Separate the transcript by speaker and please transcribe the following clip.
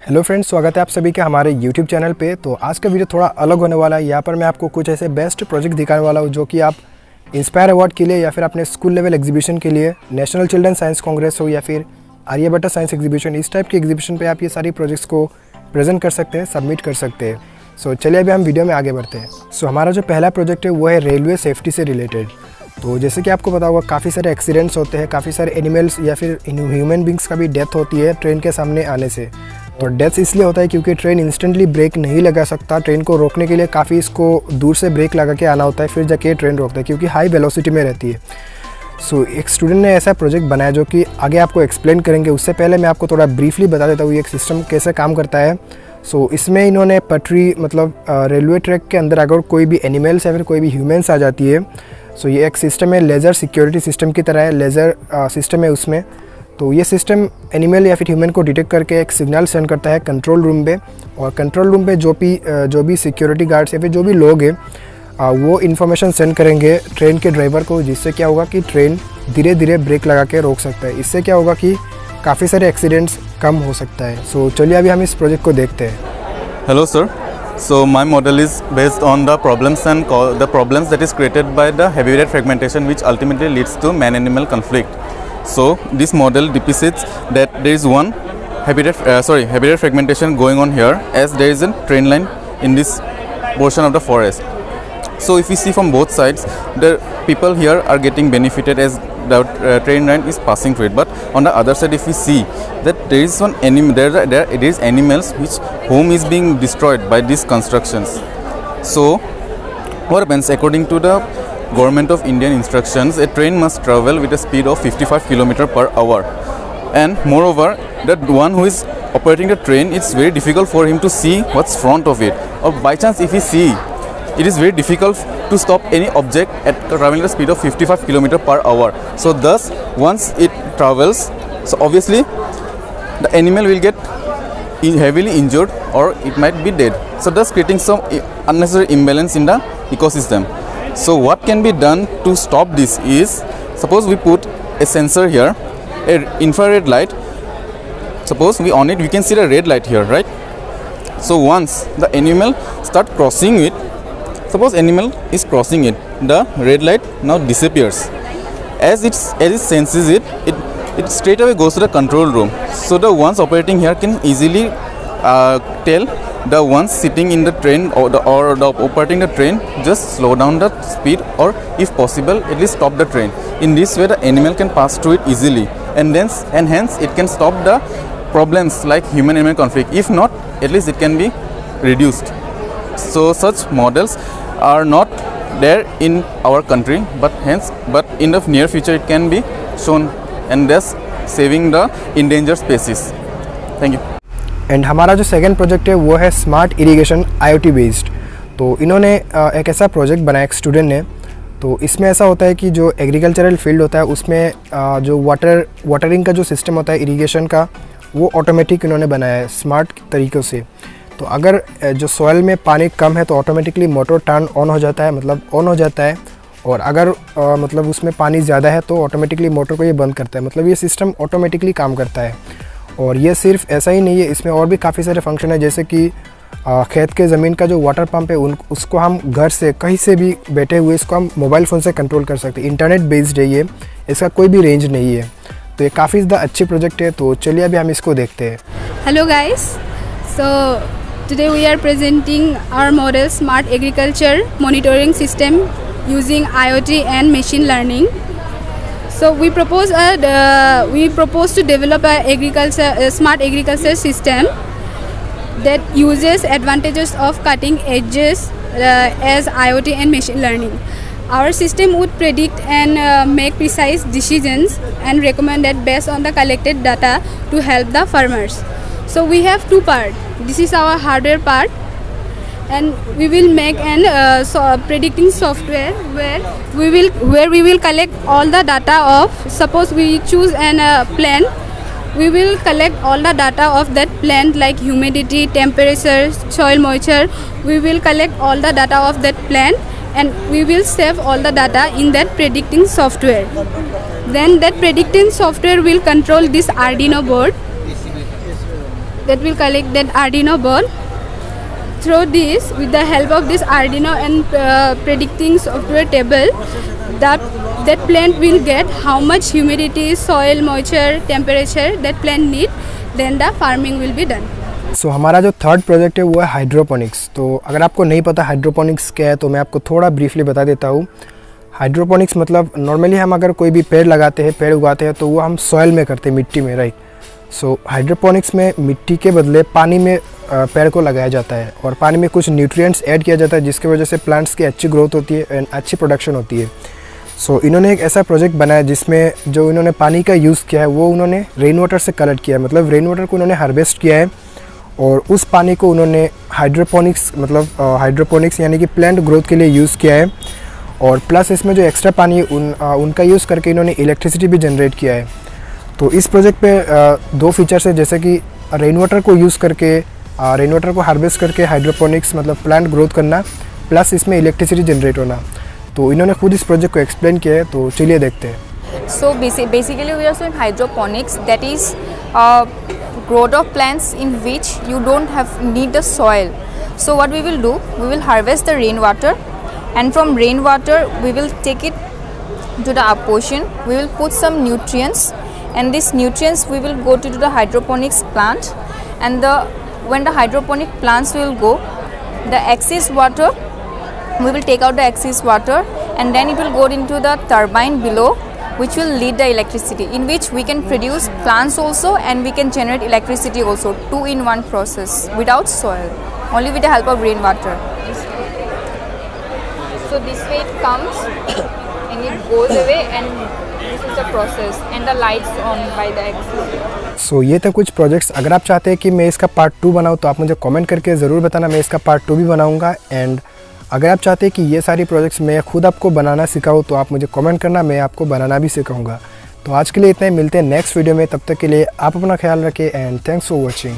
Speaker 1: Hello friends, स्वागत है आप सभी के हमारे यूट्यूब चैनल पे। तो आज का वीडियो थोड़ा अलग होने वाला है। यहाँ पर मैं आपको कुछ ऐसे बेस्ट प्रोजेक्ट दिखाने वाला हूँ जो कि आप इंस्पायर अवार्ड के लिए या फिर अपने स्कूल लेवल एग्जीबिशन के लिए, नेशनल चिल्ड्रन साइंस कांग्रेस हो या फिर आर्यभट्ट साइंस एग्जीबिशन, इस टाइप के एग्जीबिशन पे आप ये सारी प्रोजेक्ट्स को प्रेजेंट कर सकते हैं, सबमिट कर सकते हैं। सो चलिए अभी हम वीडियो में आगे बढ़ते हैं। सो हमारा जो पहला प्रोजेक्ट है वो है रेलवे सेफ्टी से रिलेटेड। तो जैसे कि आपको पता होगा, काफ़ी सारे एक्सीडेंट्स होते हैं, काफ़ी सारे एनिमल्स या फिर ह्यूमन बींग्स का भी डेथ होती है ट्रेन के सामने आने से। और डेथ इसलिए होता है क्योंकि ट्रेन इंस्टेंटली ब्रेक नहीं लगा सकता। ट्रेन को रोकने के लिए काफ़ी इसको दूर से ब्रेक लगा के आना होता है, फिर जाके ट्रेन रोकता है क्योंकि हाई वेलोसिटी में रहती है। सो एक स्टूडेंट ने ऐसा प्रोजेक्ट बनाया जो कि आगे आपको एक्सप्लेन करेंगे। उससे पहले मैं आपको थोड़ा ब्रीफली बता देता हूँ ये सिस्टम कैसे काम करता है। सो इसमें इन्होंने पटरी मतलब रेलवे ट्रैक के अंदर अगर कोई भी एनिमल्स या फिर कोई भी ह्यूमन्स आ जाती है, सो ये एक सिस्टम है, लेज़र सिक्योरिटी सिस्टम की तरह है, लेज़र सिस्टम है उसमें। तो ये सिस्टम एनिमल या फिर ह्यूमन को डिटेक्ट करके एक सिग्नल सेंड करता है कंट्रोल रूम पे, और कंट्रोल रूम पे जो भी सिक्योरिटी गार्ड्स या फिर जो भी लोग हैं वो इन्फॉर्मेशन सेंड करेंगे ट्रेन के ड्राइवर को, जिससे क्या होगा कि ट्रेन धीरे धीरे ब्रेक लगा के रोक सकता है। इससे क्या होगा कि काफ़ी सारे एक्सीडेंट्स कम हो सकता है। सो चलिए अभी हम इस प्रोजेक्ट को देखते हैं।
Speaker 2: Hello sir, so my model is based on the problems that is created by the heavy rate fragmentation, which ultimately leads to man-animal conflict. So this model depicts that there is one heavy rate fragmentation going on here, as there is a train line in this portion of the forest. So if we see from both sides, the people here are getting benefited as the train line is passing through it. But on the other side, if we see that there is one there is animals which home is being destroyed by these constructions. So what happens, according to the Government of Indian instructions, a train must travel with a speed of 55 km per hour, and moreover the one who is operating the train, it's very difficult for him to see what's front of it, or by chance if he see, it is very difficult to stop any object at traveling the speed of 55 km per hour. So thus once it travels, so obviously the animal will get heavily injured or it might be dead, so thus creating some unnecessary imbalance in the ecosystem. So what can be done to stop this is, suppose we put a sensor here, an infrared light. Suppose we on it, we can see the red light here, right? So once the animal start crossing it, suppose animal is crossing it, the red light now disappears. As it senses it straight away goes to the control room. So the ones operating here can easily tell the ones sitting in the train or the operating the train, just slow down the speed, or if possible at least stop the train. In this way the animal can pass through it easily, and hence it can stop the problems like human animal conflict. If not, at least it can be reduced. So such models are not there in our country, but in the near future it can be shown, and thus saving the endangered species. Thank you.
Speaker 1: And हमारा जो second project है वो है smart irrigation IoT based. तो इन्होंने एक ऐसा project बनाया एक स्टूडेंट ने। तो इसमें ऐसा होता है कि जो एग्रीकल्चरल फील्ड होता है उसमें जो वाटरिंग का जो सिस्टम होता है इरिगेशन का, वो ऑटोमेटिक इन्होंने बनाया है स्मार्ट तरीक़ों से। तो अगर जो सॉइल में पानी कम है तो ऑटोमेटिकली मोटर टर्न ऑन हो जाता है, मतलब ऑन हो जाता है, और अगर मतलब उसमें पानी ज़्यादा है तो ऑटोमेटिकली मोटर को ये बंद करता है। मतलब ये सिस्टम ऑटोमेटिकली काम करता है। और ये सिर्फ ऐसा ही नहीं है, इसमें और भी काफ़ी सारे फंक्शन है, जैसे कि खेत के ज़मीन का जो वाटर पंप है उसको हम घर से कहीं से भी बैठे हुए इसको हम मोबाइल फ़ोन से कंट्रोल कर सकते हैं। इंटरनेट बेस्ड है ये, इसका कोई भी रेंज नहीं है। तो ये काफ़ी ज़्यादा अच्छी प्रोजेक्ट है। तो चलिए अभी हम इसको देखते हैं।
Speaker 3: Hello guys, so today we are presenting our model smart agriculture monitoring system using IoT and machine learning. So we propose to develop a smart agriculture system that uses advantages of cutting edges as IoT and machine learning. Our system would predict and make precise decisions and recommended based on the collected data to help the farmers. So we have two parts. This is our hardware part, and we will make an predicting software where we will collect all the data of, suppose we choose an plant, we will collect all the data of that plant like humidity, temperature, soil moisture. We will collect all the data of that plant, and we will save all the data in that predicting software. Then that predicting software will control this Arduino board. that will collect that Arduino board. Through this, with the help of this Arduino and predicting software table, that plant will get how much humidity, soil moisture, temperature that plant need, then the farming will be done.
Speaker 1: सो हमारा जो third project है वो है hydroponics. तो अगर आपको नहीं पता हाइड्रोपोनिक्स क्या है तो मैं आपको थोड़ा ब्रीफली बता देता हूँ। हाइड्रोपोनिक्स मतलब नॉर्मली हम अगर कोई भी पेड़ लगाते हैं, पेड़ उगाते हैं तो वो हम सॉइल में करते हैं, मिट्टी में, राइट। सो हाइड्रोपोनिक्स में मिट्टी के बदले पानी में पेड़ को लगाया जाता है और पानी में कुछ न्यूट्रिएंट्स ऐड किया जाता है जिसकी वजह से प्लांट्स की अच्छी ग्रोथ होती है एंड अच्छी प्रोडक्शन होती है। सो इन्होंने एक ऐसा प्रोजेक्ट बनाया जिसमें जो इन्होंने पानी का यूज़ किया है वो उन्होंने रेन वाटर से कलेक्ट किया है, मतलब रेन वाटर को उन्होंने हार्वेस्ट किया है और उस पानी को उन्होंने हाइड्रोपोनिक्स मतलब हाइड्रोपोनिक्स यानी कि प्लांट ग्रोथ के लिए यूज़ किया है। और प्लस इसमें जो एक्स्ट्रा पानी है उनका यूज़ करके इन्होंने इलेक्ट्रिसिटी भी जनरेट किया है। तो इस प्रोजेक्ट पे दो फीचर्स है, जैसे कि रेन वाटर को यूज़ करके रेन वाटर को हार्वेस्ट करके हाइड्रोपोनिक्स मतलब प्लांट ग्रोथ करना, प्लस इसमें इलेक्ट्रिसिटी जनरेट होना। तो इन्होंने खुद इस प्रोजेक्ट को एक्सप्लेन किया है, तो चलिए देखते हैं।
Speaker 4: So basically we are doing hydroponics, that is growth of plants in which you don't need the soil. So what we will do, we will harvest the rainwater, and from rainwater we will take it to the up portion. We will put some nutrients, and these nutrients we will go to the hydroponics plant, and when the hydroponic plants will go, the excess water we will take out the excess water, and then it will go into the turbine below, which will lead the electricity, in which we can produce plants also and we can generate electricity also, 2-in-1 process without soil, only with the help of rainwater. So this way it comes and it goes away, and this is the process, and the lights on by the excess.
Speaker 1: सो ये थे कुछ projects. अगर आप चाहते हैं कि मैं इसका पार्ट 2 बनाऊँ तो आप मुझे कमेंट करके ज़रूर बताना, मैं इसका पार्ट 2 भी बनाऊँगा। एंड अगर आप चाहते हैं कि ये सारी प्रोजेक्ट्स मैं खुद आपको बनाना सिखाऊँ तो आप मुझे कमेंट करना, मैं आपको बनाना भी सिखाऊंगा। तो आज के लिए इतना ही, मिलते हैं नेक्स्ट वीडियो में। तब तक के लिए आप अपना ख्याल रखें एंड थैंक्स फॉर वॉचिंग।